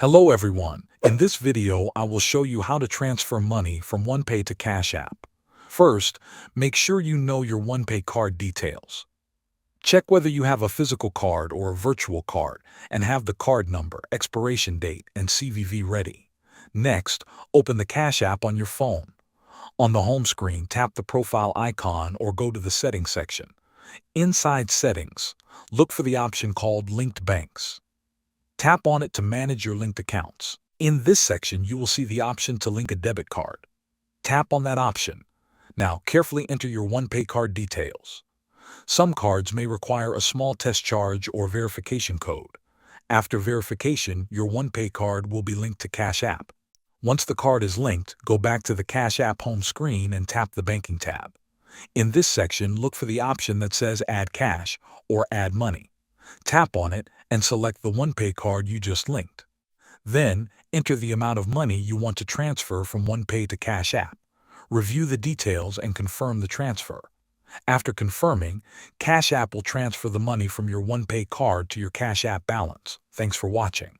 Hello everyone. In this video, I will show you how to transfer money from OnePay to Cash App. First, make sure you know your OnePay card details. Check whether you have a physical card or a virtual card and have the card number, expiration date, and CVV ready. Next, open the Cash App on your phone. On the home screen, tap the profile icon or go to the Settings section. Inside Settings, look for the option called Linked Banks. Tap on it to manage your linked accounts. In this section, you will see the option to link a debit card. Tap on that option. Now, carefully enter your OnePay card details. Some cards may require a small test charge or verification code. After verification, your OnePay card will be linked to Cash App. Once the card is linked, go back to the Cash App home screen and tap the Banking tab. In this section, look for the option that says Add Cash or Add Money. Tap on it and select the OnePay card you just linked. Then, enter the amount of money you want to transfer from OnePay to Cash App. Review the details and confirm the transfer. After confirming, Cash App will transfer the money from your OnePay card to your Cash App balance. Thanks for watching.